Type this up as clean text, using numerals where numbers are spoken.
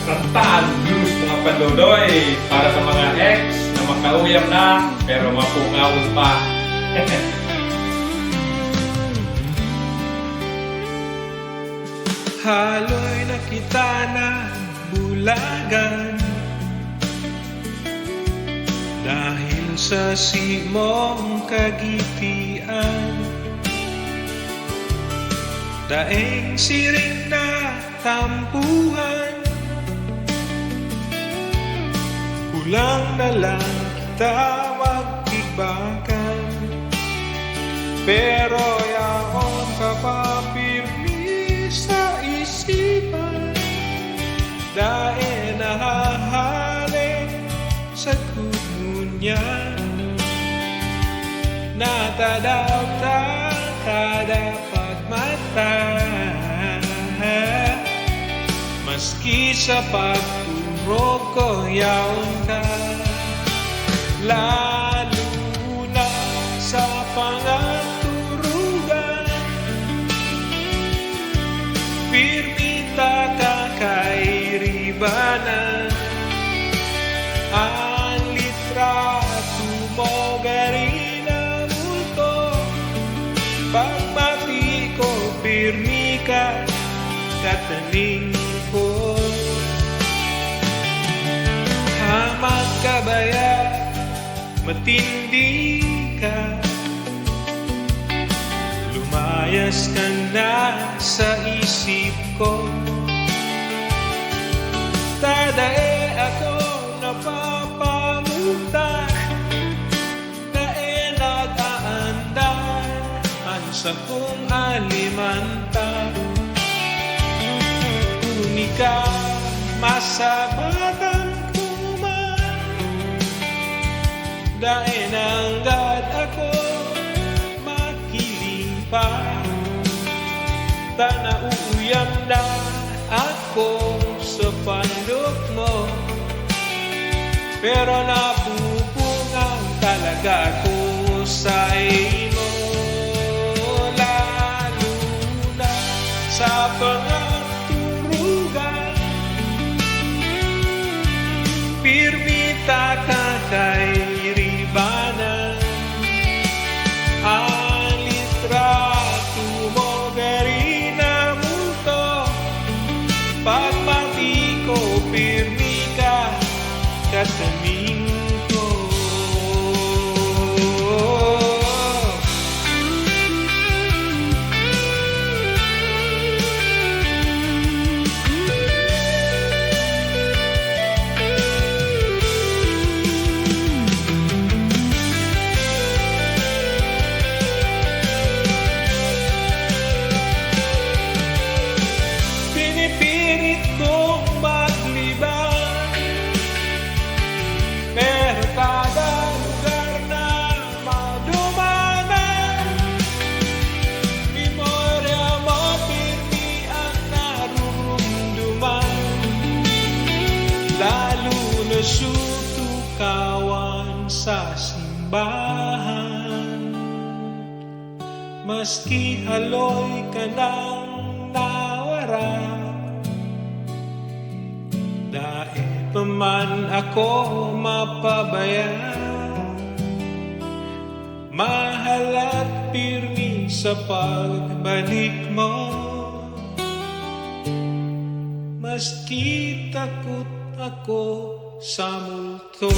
Rantaan Blues mga padodoy para sa mga ex na makauyam na pero mapungaw pa. Haloy na kita na bulagan dahil sa simong kagitian. Daeng siring na tampuhan, kulang na lang kita magtigbakan. Pero yaon ka pa pirmi sa isipan, dae nahahalin sa kumunyan. Natadaw ta kadapat mata, maski sa pagturog ko yaon ka. Lalo na sa pangaturugan, pirmita ka kay ribanan. Ang litrato mo gari na multo, pagmati ko pirmi ka kataning ko. Hamak ka baya, matindi ka, lumayas ka na sa isip ko. Tadae ako napapamutan, dae nag-aandar sa kong alimanta. Unika masabatan dae nanggad ako makiling pa. Tanauuyam na ako sa pandok mo, pero napupungaw talaga ko sa imo. Lalo na sa pangaturugan, pirmita ka kay ribanan. Ang litrato mo gari na multo, pagmati ko pirmi ka kataming ko. Pinipilit kong maglibang, pero kada lugar na madumanan, memorya mo pirmi ang narurumduman. Lalo na sutukawan sa simbahan, maski haloy ka ng nawara, dae pa man ako mapabaya. Mahal at pirmi sa pagbalik mo, maski takot ako sa multo.